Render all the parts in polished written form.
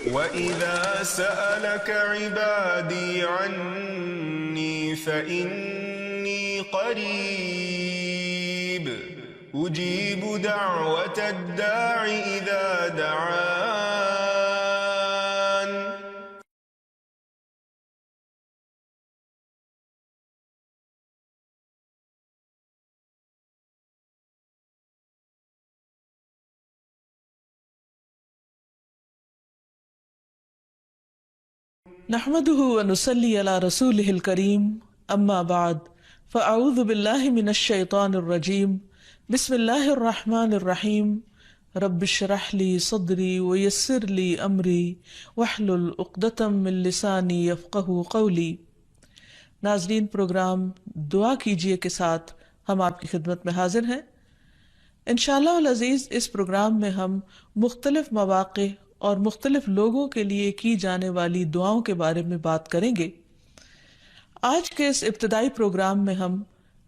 وَإِذَا سَأَلَكَ عِبَادِي عَنِّي فَإِنِّي قَرِيبٌ أُجِيبُ دَعْوَةَ الدَّاعِ إِذَا دَعَانِ. نحمده ونصلي على رسوله الكريم اما بعد فاعوذ بالله من الشيطان الرجيم بسم الله الرحمن الرحيم رب اشرح لي صدري ويسر لي امري واحلل عقدة من لساني يفقهوا قولي. ناظرین، پروگرام دعا کیجئے کے ساتھ ہم آپ کی خدمت میں حاضر ہیں. انشاءاللہ العزیز اس پروگرام میں ہم مختلف مواقع اور مختلف لوگوں کے لیے کی جانے والی دعاؤں کے بارے میں بات کریں گے. آج کے اس ابتدائی پروگرام میں ہم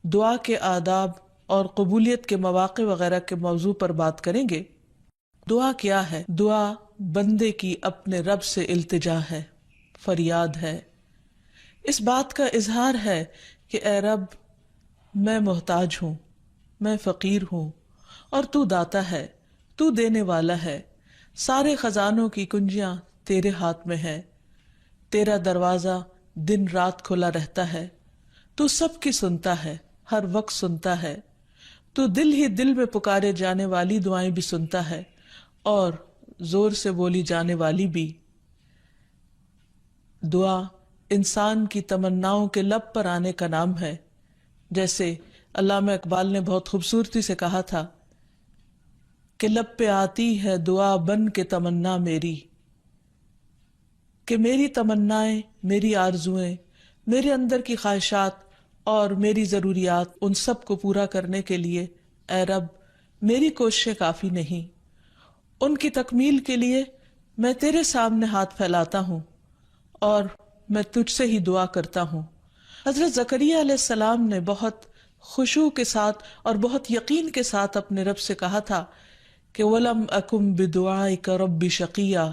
دعا کے آداب اور قبولیت کے مواقع وغیرہ کے موضوع پر بات کریں گے. دعا کیا ہے؟ دعا بندے کی اپنے رب سے التجا ہے، فریاد ہے، اس بات کا اظہار ہے کہ اے رب، میں محتاج ہوں، میں فقیر ہوں، اور تو داتا ہے، تو دینے والا ہے. سارے خزانوں کی کنجیاں تیرے ہاتھ میں ہے، تیرا دروازہ دن رات کھلا رہتا ہے. تو سب کی سنتا ہے، ہر وقت سنتا ہے. تو دل ہی دل میں پکارے جانے والی دعائیں بھی سنتا ہے اور زور سے بولی جانے والی بھی. دعا انسان کی تمناؤں کے لب پر آنے کا نام ہے. جیسے علامہ اقبال نے بہت خوبصورتی سے کہا تھا کہ لب پہ آتی ہے دعا بن کے تمنا میری، کہ میری تمنائیں، میری آرزوئیں، میرے اندر کی خواہشات اور میری ضروریات، ان سب کو پورا کرنے کے لیے اے رب میری کوششیں کافی نہیں. ان کی تکمیل کے لیے میں تیرے سامنے ہاتھ پھیلاتا ہوں اور میں تجھ سے ہی دعا کرتا ہوں. حضرت زکریا علیہ السلام نے بہت خشوع کے ساتھ اور بہت یقین کے ساتھ اپنے رب سے کہا تھا کہ وَلَمْ أَكُمْ بِدُعَائِكَ رَبِّ شَقِيًّا،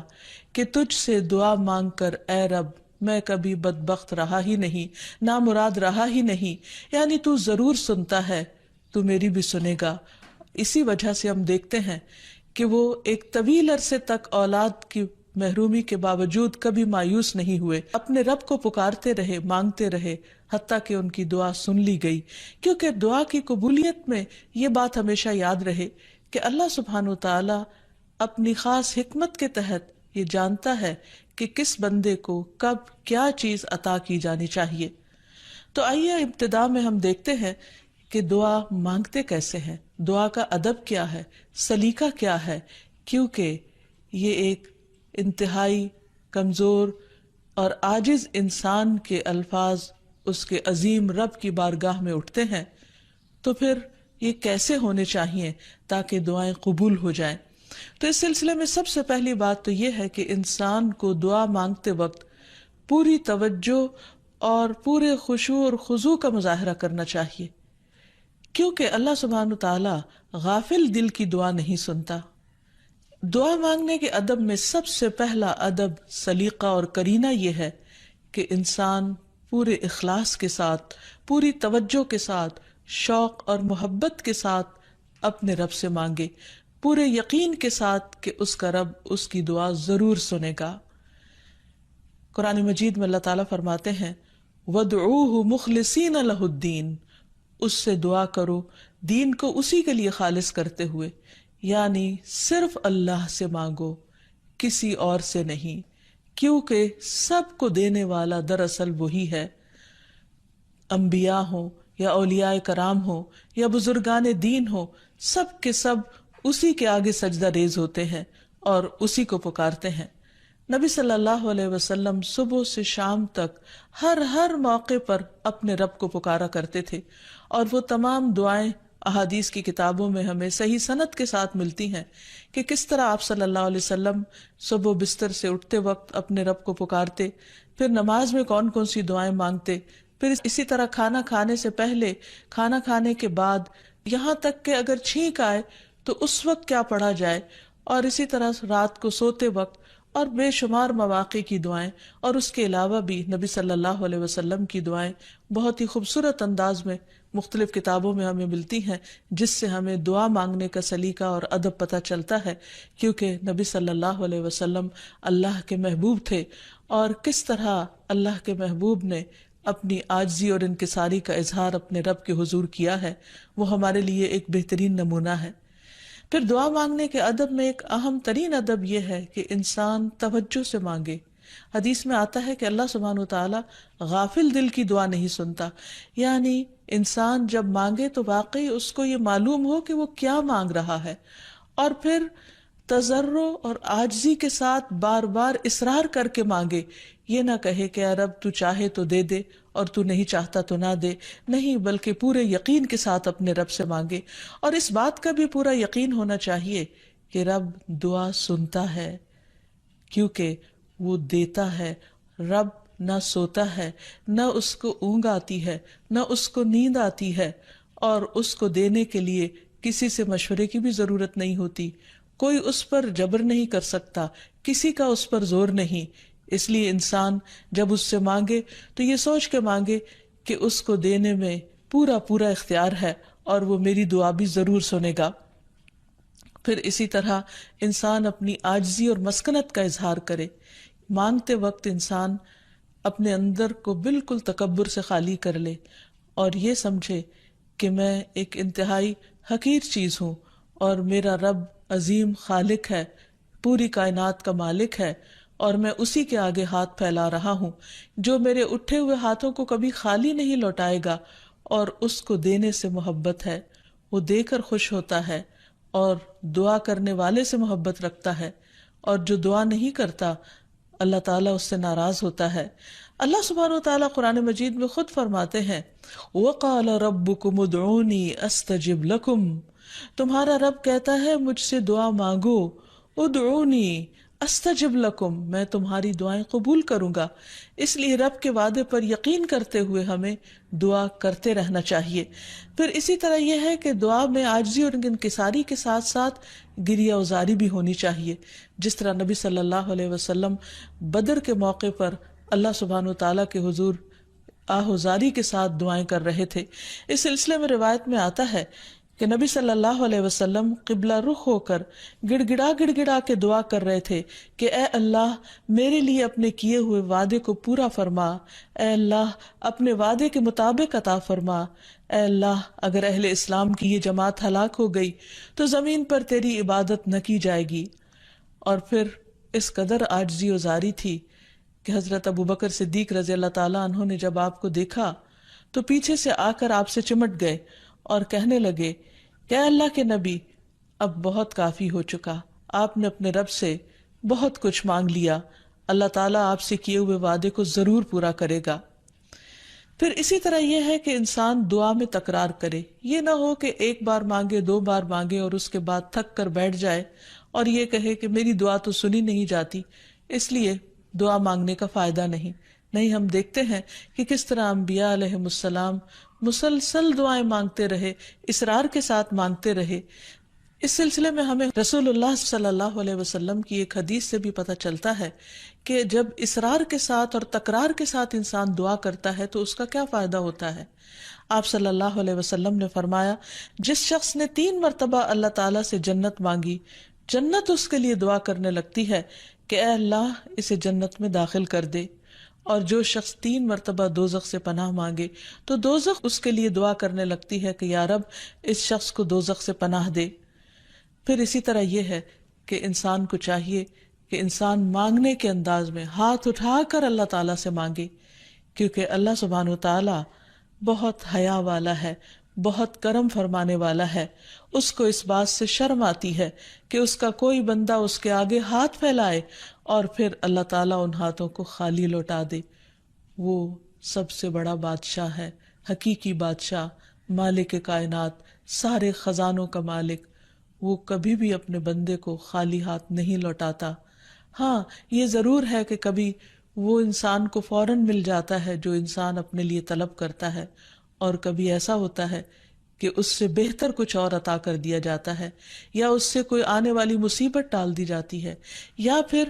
کہ تجھ سے دعا مانگ کر اے رب میں کبھی بدبخت رہا ہی نہیں، نامراد رہا ہی نہیں. یعنی تو ضرور سنتا ہے، تو میری بھی سنے گا. اسی وجہ سے ہم دیکھتے ہیں کہ وہ ایک طویل عرصے تک اولاد کی محرومی کے باوجود کبھی مایوس نہیں ہوئے، اپنے رب کو پکارتے رہے، مانگتے رہے، حتیٰ کہ ان کی دعا سن لی گئی. کیونکہ دعا کی قبولیت میں یہ بات ہمیشہ یاد رہے کہ اللہ سبحانہ وتعالی اپنی خاص حکمت کے تحت یہ جانتا ہے کہ کس بندے کو کب کیا چیز عطا کی جانی چاہیے. تو آئیے ابتدا میں ہم دیکھتے ہیں کہ دعا مانگتے کیسے ہیں، دعا کا ادب کیا ہے، سلیقہ کیا ہے. کیونکہ یہ ایک انتہائی کمزور اور عاجز انسان کے الفاظ اس کے عظیم رب کی بارگاہ میں اٹھتے ہیں، تو پھر یہ کیسے ہونے چاہیے تاکہ دعائیں قبول ہو جائیں. تو اس سلسلے میں سب سے پہلی بات تو یہ ہے کہ انسان کو دعا مانگتے وقت پوری توجہ اور پورے خشوع اور خضوع کا مظاہرہ کرنا چاہیے، کیونکہ اللہ سبحانہ تعالیٰ غافل دل کی دعا نہیں سنتا. دعا مانگنے کے ادب میں سب سے پہلا ادب، سلیقہ اور کرینہ یہ ہے کہ انسان پورے اخلاص کے ساتھ، پوری توجہ کے ساتھ، شوق اور محبت کے ساتھ اپنے رب سے مانگے، پورے یقین کے ساتھ کہ اس کا رب اس کی دعا ضرور سنے گا. قرآن مجید میں اللہ تعالیٰ فرماتے ہیں وَادْعُوهُ مُخْلِصِينَ لَهُ الدِّينَ، اس سے دعا کرو دین کو اسی کے لیے خالص کرتے ہوئے، یعنی صرف اللہ سے مانگو، کسی اور سے نہیں، کیونکہ سب کو دینے والا دراصل وہی ہے. انبیاء ہوں یا اولیاء کرام ہوں یا بزرگان دین ہوں، سب کے سب اسی کے آگے سجدہ ریز ہوتے ہیں اور اسی کو پکارتے ہیں. نبی صلی اللہ علیہ وسلم صبح سے شام تک ہر موقع پر اپنے رب کو پکارا کرتے تھے، اور وہ تمام دعائیں احادیث کی کتابوں میں ہمیں صحیح سند کے ساتھ ملتی ہیں کہ کس طرح آپ صلی اللہ علیہ وسلم صبح بستر سے اٹھتے وقت اپنے رب کو پکارتے، پھر نماز میں کون کون سی دعائیں مانگتے، پھر اسی طرح کھانا کھانے سے پہلے، کھانا کھانے کے بعد، یہاں تک کہ اگر چھینک آئے تو اس وقت کیا پڑھا جائے، اور اسی طرح رات کو سوتے وقت اور بے شمار مواقع کی دعائیں، اور اس کے علاوہ بھی نبی صلی اللہ علیہ وسلم کی دعائیں بہت ہی خوبصورت انداز میں مختلف کتابوں میں ہمیں ملتی ہیں، جس سے ہمیں دعا مانگنے کا سلیقہ اور ادب پتہ چلتا ہے، کیونکہ نبی صلی اللہ علیہ وسلم اللہ کے محبوب تھے، اور کس طرح اللہ کے محبوب نے اپنی عاجزی اور انکساری کا اظہار اپنے رب کے حضور کیا ہے، وہ ہمارے لیے ایک بہترین نمونہ ہے۔ پھر دعا مانگنے کے ادب میں ایک اہم ترین ادب یہ ہے کہ انسان توجہ سے مانگے۔ حدیث میں آتا ہے کہ اللہ سبحانہ وتعالی غافل دل کی دعا نہیں سنتا، یعنی انسان جب مانگے تو واقعی اس کو یہ معلوم ہو کہ وہ کیا مانگ رہا ہے، اور پھر تضرع اور عاجزی کے ساتھ بار بار اصرار کر کے مانگے، یہ نہ کہے کہ اے رب تو چاہے تو دے دے اور تو نہیں چاہتا تو نہ دے، نہیں، بلکہ پورے یقین کے ساتھ اپنے رب سے مانگے، اور اس بات کا بھی پورا یقین ہونا چاہیے کہ رب دعا سنتا ہے، کیونکہ وہ دیتا ہے۔ رب نہ سوتا ہے، نہ اس کو اونگ آتی ہے، نہ اس کو نیند آتی ہے، اور اس کو دینے کے لیے کسی سے مشورے کی بھی ضرورت نہیں ہوتی، کوئی اس پر جبر نہیں کر سکتا، کسی کا اس پر زور نہیں۔ اس لیے انسان جب اس سے مانگے تو یہ سوچ کے مانگے کہ اس کو دینے میں پورا پورا اختیار ہے، اور وہ میری دعا بھی ضرور سنے گا۔ پھر اسی طرح انسان اپنی عاجزی اور مسکنت کا اظہار کرے، مانگتے وقت انسان اپنے اندر کو بالکل تکبر سے خالی کر لے، اور یہ سمجھے کہ میں ایک انتہائی حقیر چیز ہوں، اور میرا رب عظیم خالق ہے، پوری کائنات کا مالک ہے، اور میں اسی کے آگے ہاتھ پھیلا رہا ہوں، جو میرے اٹھے ہوئے ہاتھوں کو کبھی خالی نہیں لوٹائے گا، اور اس کو دینے سے محبت ہے، وہ دے کر خوش ہوتا ہے، اور دعا کرنے والے سے محبت رکھتا ہے، اور جو دعا نہیں کرتا اللہ تعالیٰ اس سے ناراض ہوتا ہے۔ اللہ سبحانہ وتعالیٰ قرآن مجید میں خود فرماتے ہیں وَقَالَ رَبُّكُمُ ادْعُونِي أَسْتَجِبْ لَكُمْ، تمہارا رب کہتا ہے مجھ سے دعا مانگو، ادعونی استجب لکم، میں تمہاری دعائیں قبول کروں گا۔ اس لیے رب کے وعدے پر یقین کرتے ہوئے ہمیں دعا کرتے رہنا چاہیے۔ پھر اسی طرح یہ ہے کہ دعا میں عاجزی اور انکساری کے ساتھ ساتھ گریہ وزاری بھی ہونی چاہیے، جس طرح نبی صلی اللہ علیہ وسلم بدر کے موقع پر اللہ سبحانہ وتعالیٰ کے حضور آہوزاری کے ساتھ دعائیں کر رہے تھے۔ اس سلسلے میں روایت میں آتا ہے کہ نبی صلی اللہ علیہ وسلم قبلہ رخ ہو کر گڑ گڑا کے دعا کر رہے تھے کہ اے اللہ میرے لیے اپنے کیے ہوئے وعدے کو پورا فرما، اے اللہ اپنے وعدے کے مطابق عطا فرما، اے اللہ اگر اہل اسلام کی یہ جماعت ہلاک ہو گئی تو زمین پر تیری عبادت نہ کی جائے گی۔ اور پھر اس قدر عاجزی و زاری تھی کہ حضرت ابوبکر صدیق رضی اللہ تعالیٰ عنہ نے جب آپ کو دیکھا تو پیچھے سے آ کر آپ سے چمٹ گئے اور کہنے لگے کہ اے اللہ کے نبی، اب بہت کافی ہو چکا، آپ نے اپنے رب سے بہت کچھ مانگ لیا، اللہ تعالیٰ آپ سے کیے ہوئے وعدے کو ضرور پورا کرے گا۔ پھر اسی طرح یہ ہے کہ انسان دعا میں تکرار کرے، یہ نہ ہو کہ ایک بار مانگے، دو بار مانگے اور اس کے بعد تھک کر بیٹھ جائے اور یہ کہے کہ میری دعا تو سنی نہیں جاتی، اس لیے دعا مانگنے کا فائدہ نہیں۔ ہم دیکھتے ہیں کہ کس طرح انبیاء علیہ السلام مسلسل دعائیں مانگتے رہے، اصرار کے ساتھ مانگتے رہے۔ اس سلسلے میں ہمیں رسول اللہ صلی اللہ علیہ وسلم کی ایک حدیث سے بھی پتہ چلتا ہے کہ جب اصرار کے ساتھ اور تکرار کے ساتھ انسان دعا کرتا ہے تو اس کا کیا فائدہ ہوتا ہے۔ آپ صلی اللہ علیہ وسلم نے فرمایا جس شخص نے 3 مرتبہ اللہ تعالیٰ سے جنت مانگی، جنت اس کے لیے دعا کرنے لگتی ہے کہ اے اللہ اسے جنت میں داخل کر دے، اور جو شخص 3 مرتبہ دوزخ سے پناہ مانگے تو دوزخ اس کے لیے دعا کرنے لگتی ہے کہ یا رب اس شخص کو دوزخ سے پناہ دے۔ پھر اسی طرح یہ ہے کہ انسان کو چاہیے کہ انسان مانگنے کے انداز میں ہاتھ اٹھا کر اللہ تعالیٰ سے مانگے، کیونکہ اللہ سبحانہ وتعالیٰ بہت حیا والا ہے، بہت کرم فرمانے والا ہے۔ اس کو اس بات سے شرم آتی ہے کہ اس کا کوئی بندہ اس کے آگے ہاتھ پھیلائے اور پھر اللہ تعالیٰ ان ہاتھوں کو خالی لوٹا دے۔ وہ سب سے بڑا بادشاہ ہے، حقیقی بادشاہ، مالک کائنات، سارے خزانوں کا مالک، وہ کبھی بھی اپنے بندے کو خالی ہاتھ نہیں لوٹاتا۔ ہاں یہ ضرور ہے کہ کبھی وہ انسان کو فوراً مل جاتا ہے جو انسان اپنے لیے طلب کرتا ہے، اور کبھی ایسا ہوتا ہے کہ اس سے بہتر کچھ اور عطا کر دیا جاتا ہے، یا اس سے کوئی آنے والی مصیبت ٹال دی جاتی ہے، یا پھر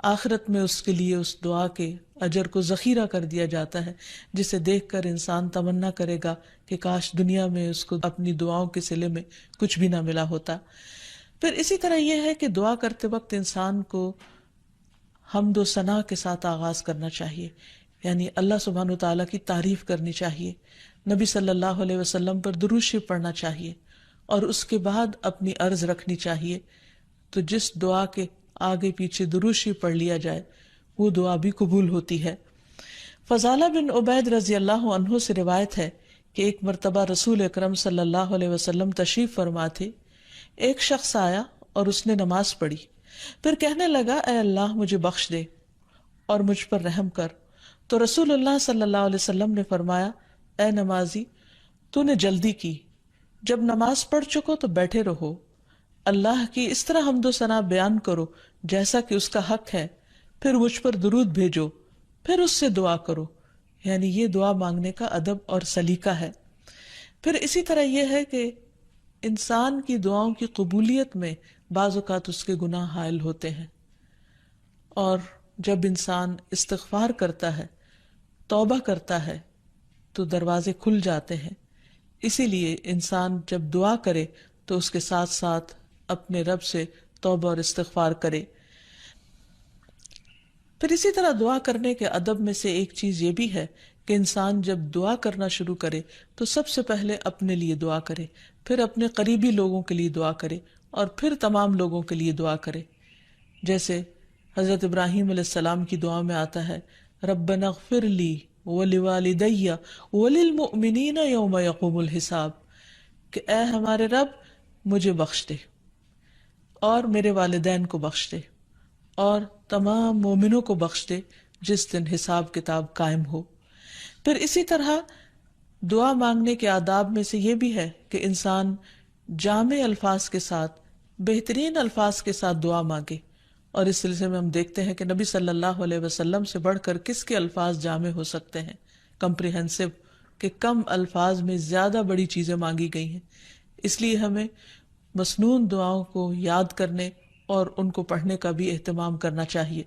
آخرت میں اس کے لیے اس دعا کے اجر کو ذخیرہ کر دیا جاتا ہے، جسے دیکھ کر انسان تمنا کرے گا کہ کاش دنیا میں اس کو اپنی دعاؤں کے صلے میں کچھ بھی نہ ملا ہوتا۔ پھر اسی طرح یہ ہے کہ دعا کرتے وقت انسان کو حمد و ثنا کے ساتھ آغاز کرنا چاہیے، یعنی اللہ سبحانہ وتعالیٰ کی تعریف کرنی چاہیے، نبی صلی اللہ علیہ وسلم پر درود شریف پڑھنا چاہیے، اور اس کے بعد اپنی عرض رکھنی چاہیے۔ تو جس دعا کے آگے پیچھے درود شریف پڑھ لیا جائے وہ دعا بھی قبول ہوتی ہے۔ فضالہ بن عبید رضی اللہ عنہ سے روایت ہے کہ ایک مرتبہ رسول اکرم صلی اللہ علیہ وسلم تشریف فرما تھے، ایک شخص آیا اور اس نے نماز پڑھی، پھر کہنے لگا اے اللہ مجھے بخش دے اور مجھ پر رحم کر۔ تو رسول اللہ صلی اللہ علیہ وسلم نے فرمایا اے نمازی تو نے جلدی کی، جب نماز پڑھ چکو تو بیٹھے رہو، اللہ کی اس طرح حمد و ثنا بیان کرو جیسا کہ اس کا حق ہے، پھر مجھ پر درود بھیجو، پھر اس سے دعا کرو، یعنی یہ دعا مانگنے کا ادب اور سلیقہ ہے۔ پھر اسی طرح یہ ہے کہ انسان کی دعاؤں کی قبولیت میں بعض اوقات اس کے گناہ حائل ہوتے ہیں، اور جب انسان استغفار کرتا ہے، توبہ کرتا ہے، تو دروازے کھل جاتے ہیں۔ اسی لیے انسان جب دعا کرے تو اس کے ساتھ ساتھ اپنے رب سے توبہ اور استغفار کرے۔ پھر اسی طرح دعا کرنے کے ادب میں سے ایک چیز یہ بھی ہے کہ انسان جب دعا کرنا شروع کرے تو سب سے پہلے اپنے لیے دعا کرے، پھر اپنے قریبی لوگوں کے لیے دعا کرے، اور پھر تمام لوگوں کے لیے دعا کرے۔ جیسے حضرت ابراہیم علیہ السلام کی دعا میں آتا ہے ربنا اغفر لی ولوالدی وللمؤمنین یوم یقوم الحساب، کہ اے ہمارے رب مجھے بخش دے اور میرے والدین کو بخش دے اور تمام مومنوں کو بخش دے جس دن حساب کتاب قائم ہو۔ پھر اسی طرح دعا مانگنے کے آداب میں سے یہ بھی ہے کہ انسان جامع الفاظ کے ساتھ، بہترین الفاظ کے ساتھ دعا مانگے، اور اس سلسلے میں ہم دیکھتے ہیں کہ نبی صلی اللہ علیہ وسلم سے بڑھ کر کس کے الفاظ جامع ہو سکتے ہیں، کمپریہنسو، کہ کم الفاظ میں زیادہ بڑی چیزیں مانگی گئی ہیں۔ اس لیے ہمیں مسنون دعاؤں کو یاد کرنے اور ان کو پڑھنے کا بھی اہتمام کرنا چاہیے۔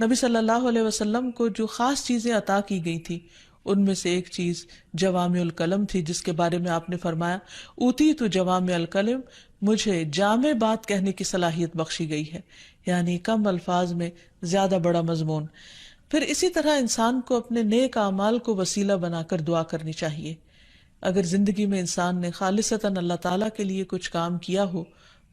نبی صلی اللہ علیہ وسلم کو جو خاص چیزیں عطا کی گئی تھی ان میں سے ایک چیز جوامع الکلم تھی، جس کے بارے میں آپ نے فرمایا اوتیت جوامع الکلم، مجھے جامع بات کہنے کی صلاحیت بخشی گئی ہے، یعنی کم الفاظ میں زیادہ بڑا مضمون۔ پھر اسی طرح انسان کو اپنے نیک اعمال کو وسیلہ بنا کر دعا کرنی چاہیے۔ اگر زندگی میں انسان نے خالصتاً اللہ تعالیٰ کے لیے کچھ کام کیا ہو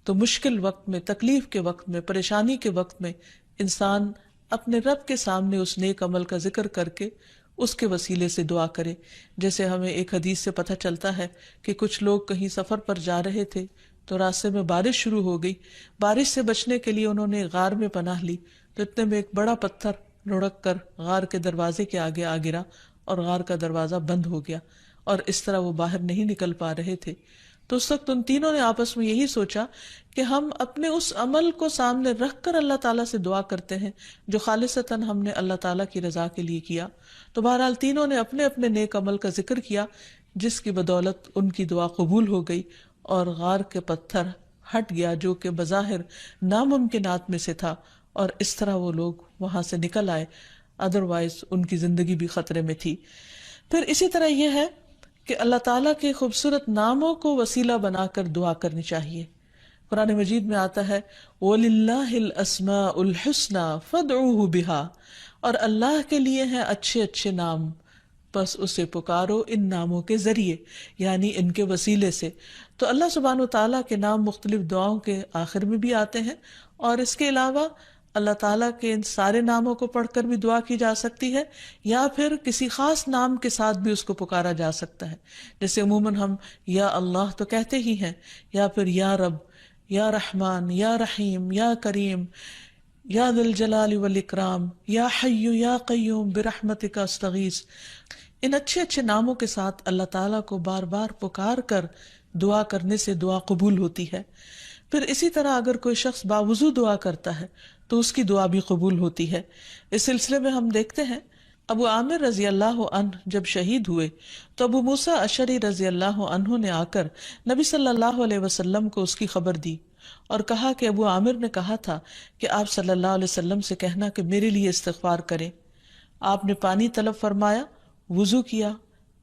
تو مشکل وقت میں، تکلیف کے وقت میں، پریشانی کے وقت میں انسان اپنے رب کے سامنے اس نیک عمل کا ذکر کر کے اس کے وسیلے سے دعا کرے۔ جیسے ہمیں ایک حدیث سے پتہ چلتا ہے کہ کچھ لوگ کہیں سفر پر جا رہے تھے تو راستے میں بارش شروع ہو گئی، بارش سے بچنے کے لیے انہوں نے غار میں پناہ لی، تو اتنے میں ایک بڑا پتھر لڑک کر غار کے دروازے کے آگے آ گرا اور غار کا دروازہ بند ہو گیا، اور اس طرح وہ باہر نہیں نکل پا رہے تھے۔ تو اس وقت ان تینوں نے آپس میں یہی سوچا کہ ہم اپنے اس عمل کو سامنے رکھ کر اللہ تعالیٰ سے دعا کرتے ہیں جو خالصتاً ہم نے اللہ تعالیٰ کی رضا کے لیے کیا۔ تو بہرحال تینوں نے اپنے اپنے نیک عمل کا ذکر کیا، جس کی بدولت ان کی دعا قبول ہو گئی اور غار کے پتھر ہٹ گیا جو کہ بظاہر ناممکنات میں سے تھا، اور اس طرح وہ لوگ وہاں سے نکل آئے، ادروائز ان کی زندگی بھی خطرے میں تھی۔ پھر اسی طرح یہ ہے کہ اللہ تعالیٰ کے خوبصورت ناموں کو وسیلہ بنا کر دعا کرنی چاہیے۔ قرآن مجید میں آتا ہے وَلِلَّهِ الْأَسْمَاءُ الْحُسْنَى فَادْعُوهُ بِهَا، اور اللہ کے لیے ہیں اچھے اچھے نام، بس اسے پکارو ان ناموں کے ذریعے، یعنی ان کے وسیلے سے۔ تو اللہ سبحانہ وتعالیٰ کے نام مختلف دعاؤں کے آخر میں بھی آتے ہیں، اور اس کے علاوہ اللہ تعالیٰ کے ان سارے ناموں کو پڑھ کر بھی دعا کی جا سکتی ہے، یا پھر کسی خاص نام کے ساتھ بھی اس کو پکارا جا سکتا ہے۔ جیسے عموماً ہم یا اللہ تو کہتے ہی ہیں، یا پھر یا رب، یا رحمان، یا رحیم، یا کریم، یا ذی الجلال والاکرام، یا حی یا قیوم برحمتک استغیث۔ ان اچھے اچھے ناموں کے ساتھ اللہ تعالیٰ کو بار بار پکار کر دعا کرنے سے دعا قبول ہوتی ہے۔ پھر اسی طرح اگر کوئی شخص باوضو دعا کرتا ہے تو اس کی دعا بھی قبول ہوتی ہے۔ اس سلسلے میں ہم دیکھتے ہیں ابو عامر رضی اللہ عنہ جب شہید ہوئے تو ابو موسیٰ اشعری رضی اللہ عنہ نے آ کر نبی صلی اللہ علیہ وسلم کو اس کی خبر دی، اور کہا کہ ابو عامر نے کہا تھا کہ آپ صلی اللہ علیہ وسلم سے کہنا کہ میرے لیے استغفار کریں۔ آپ نے پانی طلب فرمایا، وضو کیا،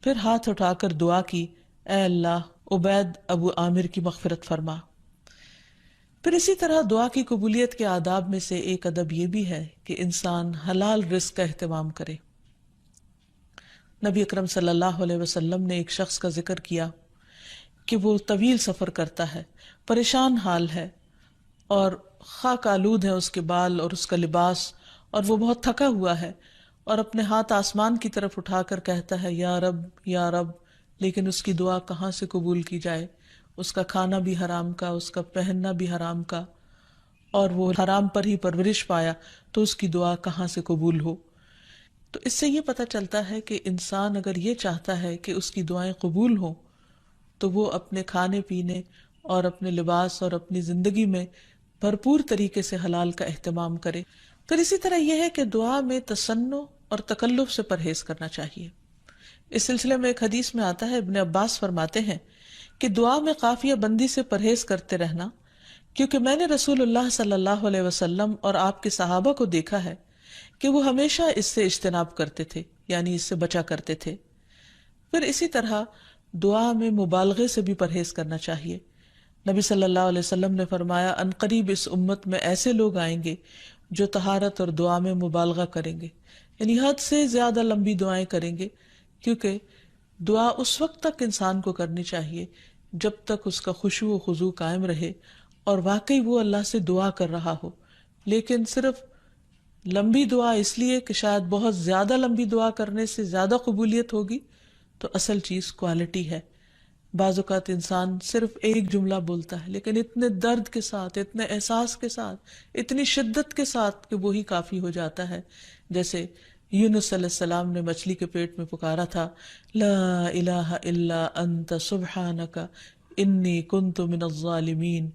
پھر ہاتھ اٹھا کر دعا کی، اے اللہ عبید ابو عامر کی مغفرت فرما۔ پھر اسی طرح دعا کی قبولیت کے آداب میں سے ایک ادب یہ بھی ہے کہ انسان حلال رزق کا اہتمام کرے۔ نبی اکرم صلی اللہ علیہ وسلم نے ایک شخص کا ذکر کیا کہ وہ طویل سفر کرتا ہے، پریشان حال ہے اور خاک آلود ہے اس کے بال اور اس کا لباس، اور وہ بہت تھکا ہوا ہے اور اپنے ہاتھ آسمان کی طرف اٹھا کر کہتا ہے یا رب یا رب، لیکن اس کی دعا کہاں سے قبول کی جائے؟ اس کا کھانا بھی حرام کا، اس کا پہننا بھی حرام کا، اور وہ حرام پر ہی پرورش پایا، تو اس کی دعا کہاں سے قبول ہو؟ تو اس سے یہ پتہ چلتا ہے کہ انسان اگر یہ چاہتا ہے کہ اس کی دعائیں قبول ہوں تو وہ اپنے کھانے پینے اور اپنے لباس اور اپنی زندگی میں بھرپور طریقے سے حلال کا اہتمام کرے۔ پھر اسی طرح یہ ہے کہ دعا میں تصنع اور تکلف سے پرہیز کرنا چاہیے۔ اس سلسلے میں ایک حدیث میں آتا ہے، ابن عباس فرماتے ہیں کہ دعا میں قافیہ بندی سے پرہیز کرتے رہنا، کیونکہ میں نے رسول اللہ صلی اللہ علیہ وسلم اور آپ کے صحابہ کو دیکھا ہے کہ وہ ہمیشہ اس سے اجتناب کرتے تھے، یعنی اس سے بچا کرتے تھے۔ پھر اسی طرح دعا میں مبالغے سے بھی پرہیز کرنا چاہیے۔ نبی صلی اللہ علیہ وسلم نے فرمایا عنقریب اس امت میں ایسے لوگ آئیں گے جو طہارت اور دعا میں مبالغہ کریں گے، یعنی حد سے زیادہ لمبی دعائیں کریں گے، کیونکہ دعا اس وقت تک انسان کو کرنی چاہیے جب تک اس کا خشوع و خضوع قائم رہے اور واقعی وہ اللہ سے دعا کر رہا ہو۔ لیکن صرف لمبی دعا اس لیے کہ شاید بہت زیادہ لمبی دعا کرنے سے زیادہ قبولیت ہوگی، تو اصل چیز کوالٹی ہے۔ بعض اوقات انسان صرف ایک جملہ بولتا ہے لیکن اتنے درد کے ساتھ، اتنے احساس کے ساتھ، اتنی شدت کے ساتھ کہ وہی کافی ہو جاتا ہے۔ جیسے یونس علیہ السلام نے مچھلی کے پیٹ میں پکارا تھا، لا الہ الا انت سبحانک انی کنت من الظالمین،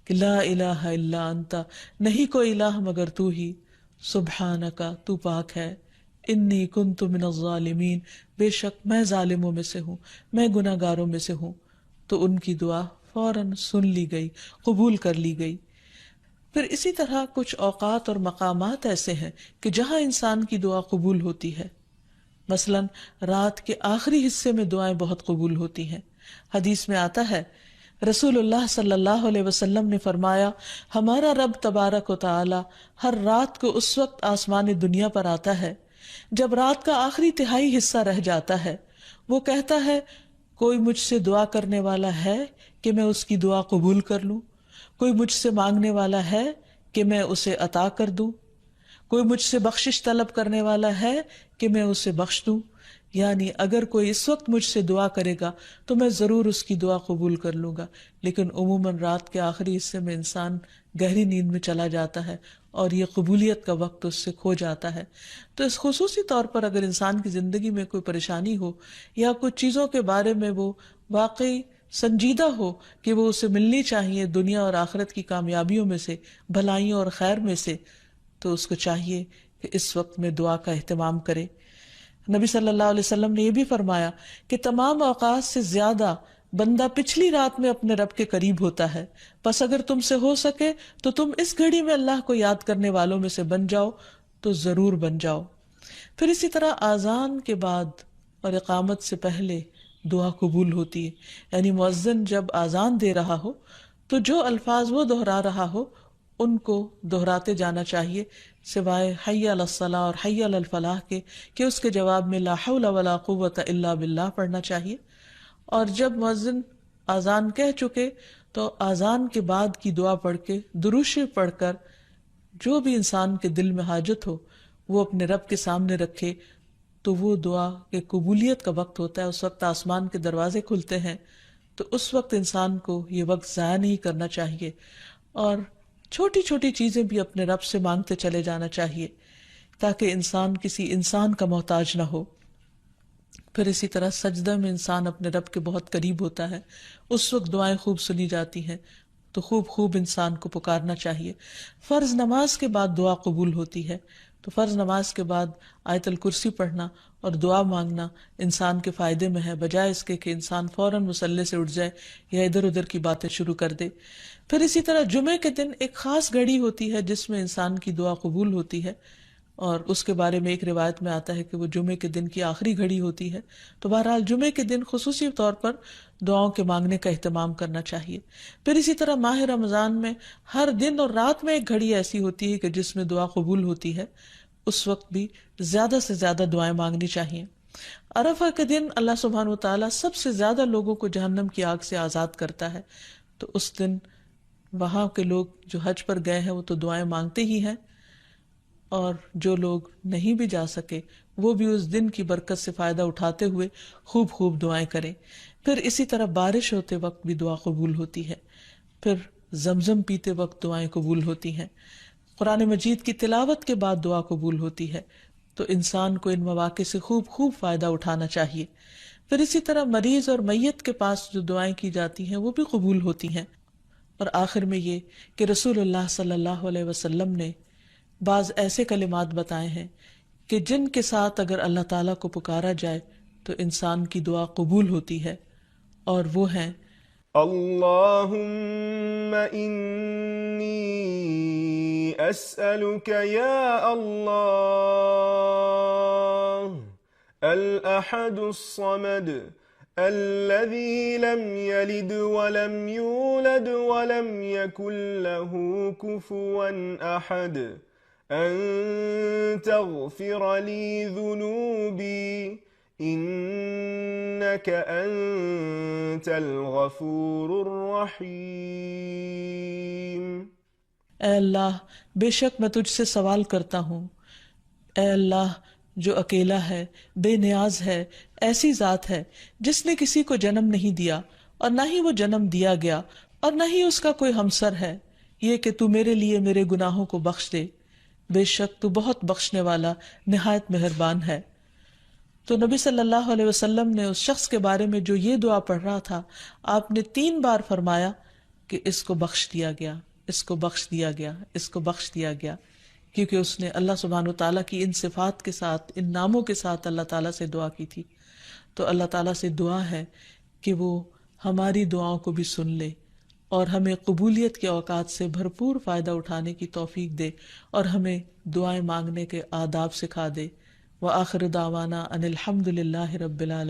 کہ لا الہ الا انت، نہیں کوئی الہ مگر تو ہی، سبحانک تو پاک ہے، انی کنت من الظالمین بے شک میں ظالموں میں سے ہوں، میں گناہ گاروں میں سے ہوں۔ تو ان کی دعا فوراً سن لی گئی، قبول کر لی گئی۔ پھر اسی طرح کچھ اوقات اور مقامات ایسے ہیں کہ جہاں انسان کی دعا قبول ہوتی ہے، مثلاً رات کے آخری حصے میں دعائیں بہت قبول ہوتی ہیں۔ حدیث میں آتا ہے رسول اللہ صلی اللہ علیہ وسلم نے فرمایا ہمارا رب تبارک و تعالی ہر رات کو اس وقت آسمان دنیا پر آتا ہے جب رات کا آخری تہائی حصہ رہ جاتا ہے، وہ کہتا ہے کوئی مجھ سے دعا کرنے والا ہے کہ میں اس کی دعا قبول کر لوں؟ کوئی مجھ سے مانگنے والا ہے کہ میں اسے عطا کر دوں؟ کوئی مجھ سے بخشش طلب کرنے والا ہے کہ میں اسے بخش دوں؟ یعنی اگر کوئی اس وقت مجھ سے دعا کرے گا تو میں ضرور اس کی دعا قبول کر لوں گا۔ لیکن عموماً رات کے آخری حصے میں انسان گہری نیند میں چلا جاتا ہے اور یہ قبولیت کا وقت اس سے کھو جاتا ہے۔ تو اس خصوصی طور پر اگر انسان کی زندگی میں کوئی پریشانی ہو یا کچھ چیزوں کے بارے میں وہ واقعی سنجیدہ ہو کہ وہ اسے ملنی چاہیے دنیا اور آخرت کی کامیابیوں میں سے، بھلائیوں اور خیر میں سے، تو اس کو چاہیے کہ اس وقت میں دعا کا اہتمام کرے۔ نبی صلی اللہ علیہ وسلم نے یہ بھی فرمایا کہ تمام اوقات سے زیادہ بندہ پچھلی رات میں اپنے رب کے قریب ہوتا ہے، پس اگر تم سے ہو سکے تو تم اس گھڑی میں اللہ کو یاد کرنے والوں میں سے بن جاؤ تو ضرور بن جاؤ۔ پھر اسی طرح آذان کے بعد اور اقامت سے پہلے دعا قبول ہوتی ہے، یعنی مؤذن جب آذان دے رہا ہو تو جو الفاظ وہ دہرا رہا ہو ان کو دہراتے جانا چاہیے، سوائے حی علی الصلاح اور حی علی الفلاح کے، کہ اس کے جواب میں لا حول ولا قوت الا باللہ پڑھنا چاہیے۔ اور جب مؤذن آذان کہہ چکے تو آذان کے بعد کی دعا پڑھ کے، درود شریف پڑھ کر، جو بھی انسان کے دل میں حاجت ہو وہ اپنے رب کے سامنے رکھے، تو وہ دعا کے قبولیت کا وقت ہوتا ہے۔ اس وقت آسمان کے دروازے کھلتے ہیں، تو اس وقت انسان کو یہ وقت ضائع نہیں کرنا چاہیے اور چھوٹی چھوٹی چیزیں بھی اپنے رب سے مانگتے چلے جانا چاہیے تاکہ انسان کسی انسان کا محتاج نہ ہو۔ پھر اسی طرح سجدہ میں انسان اپنے رب کے بہت قریب ہوتا ہے، اس وقت دعائیں خوب سنی جاتی ہیں، تو خوب انسان کو پکارنا چاہیے۔ فرض نماز کے بعد دعا قبول ہوتی ہے، تو فرض نماز کے بعد آیت الکرسی پڑھنا اور دعا مانگنا انسان کے فائدے میں ہے، بجائے اس کے کہ انسان فوراً مصلی سے اٹھ جائے یا ادھر ادھر کی باتیں شروع کر دے۔ پھر اسی طرح جمعے کے دن ایک خاص گھڑی ہوتی ہے جس میں انسان کی دعا قبول ہوتی ہے، اور اس کے بارے میں ایک روایت میں آتا ہے کہ وہ جمعے کے دن کی آخری گھڑی ہوتی ہے۔ تو بہرحال جمعے کے دن خصوصی طور پر دعاؤں کے مانگنے کا اہتمام کرنا چاہیے۔ پھر اسی طرح ماہ رمضان میں ہر دن اور رات میں ایک گھڑی ایسی ہوتی ہے کہ جس میں دعا قبول ہوتی ہے، اس وقت بھی زیادہ سے زیادہ دعائیں مانگنی چاہیے۔ عرفہ کے دن اللہ سبحانہ و تعالیٰ سب سے زیادہ لوگوں کو جہنم کی آگ سے آزاد کرتا ہے، تو اس دن وہاں کے لوگ جو حج پر گئے ہیں وہ تو دعائیں مانگتے ہی ہیں، اور جو لوگ نہیں بھی جا سکے وہ بھی اس دن کی برکت سے فائدہ اٹھاتے ہوئے خوب خوب دعائیں کریں۔ پھر اسی طرح بارش ہوتے وقت بھی دعا قبول ہوتی ہے، پھر زمزم پیتے وقت دعائیں قبول ہوتی ہیں، قرآن مجید کی تلاوت کے بعد دعا قبول ہوتی ہے، تو انسان کو ان مواقع سے خوب خوب فائدہ اٹھانا چاہیے۔ پھر اسی طرح مریض اور میت کے پاس جو دعائیں کی جاتی ہیں وہ بھی قبول ہوتی ہیں۔ اور آخر میں یہ کہ رسول اللہ صلی اللہ علیہ وسلم نے بعض ایسے کلمات بتائے ہیں کہ جن کے ساتھ اگر اللہ تعالیٰ کو پکارا جائے تو انسان کی دعا قبول ہوتی ہے، اور وہ ہیں اللهم إني أسألك يا الله الأحد الصمد الذي لم يلد ولم يولد ولم يكن له كفوا أحد أن تغفر لي ذنوبي إنك أنت الغفور الرحيم۔ اے اللہ، بے شک میں تجھ سے سوال کرتا ہوں، اے اللہ جو اکیلا ہے، بے نیاز ہے، ایسی ذات ہے جس نے کسی کو جنم نہیں دیا اور نہ ہی وہ جنم دیا گیا اور نہ ہی اس کا کوئی ہمسر ہے، یہ کہ تو میرے لیے میرے گناہوں کو بخش دے، بے شک تو بہت بخشنے والا نہایت مہربان ہے۔ تو نبی صلی اللہ علیہ وسلم نے اس شخص کے بارے میں جو یہ دعا پڑھ رہا تھا، آپ نے 3 بار فرمایا کہ اس کو بخش دیا گیا، اس کو بخش دیا گیا، اس کو بخش دیا گیا، کیونکہ اس نے اللہ سبحانہ و تعالیٰ کی ان صفات کے ساتھ، ان ناموں کے ساتھ اللہ تعالیٰ سے دعا کی تھی۔ تو اللہ تعالیٰ سے دعا ہے کہ وہ ہماری دعاؤں کو بھی سن لے اور ہمیں قبولیت کے اوقات سے بھرپور فائدہ اٹھانے کی توفیق دے، اور ہمیں دعائیں مانگنے کے آداب سکھا دے۔ وآخر دعوانا ان الحمد للہ رب العالمین۔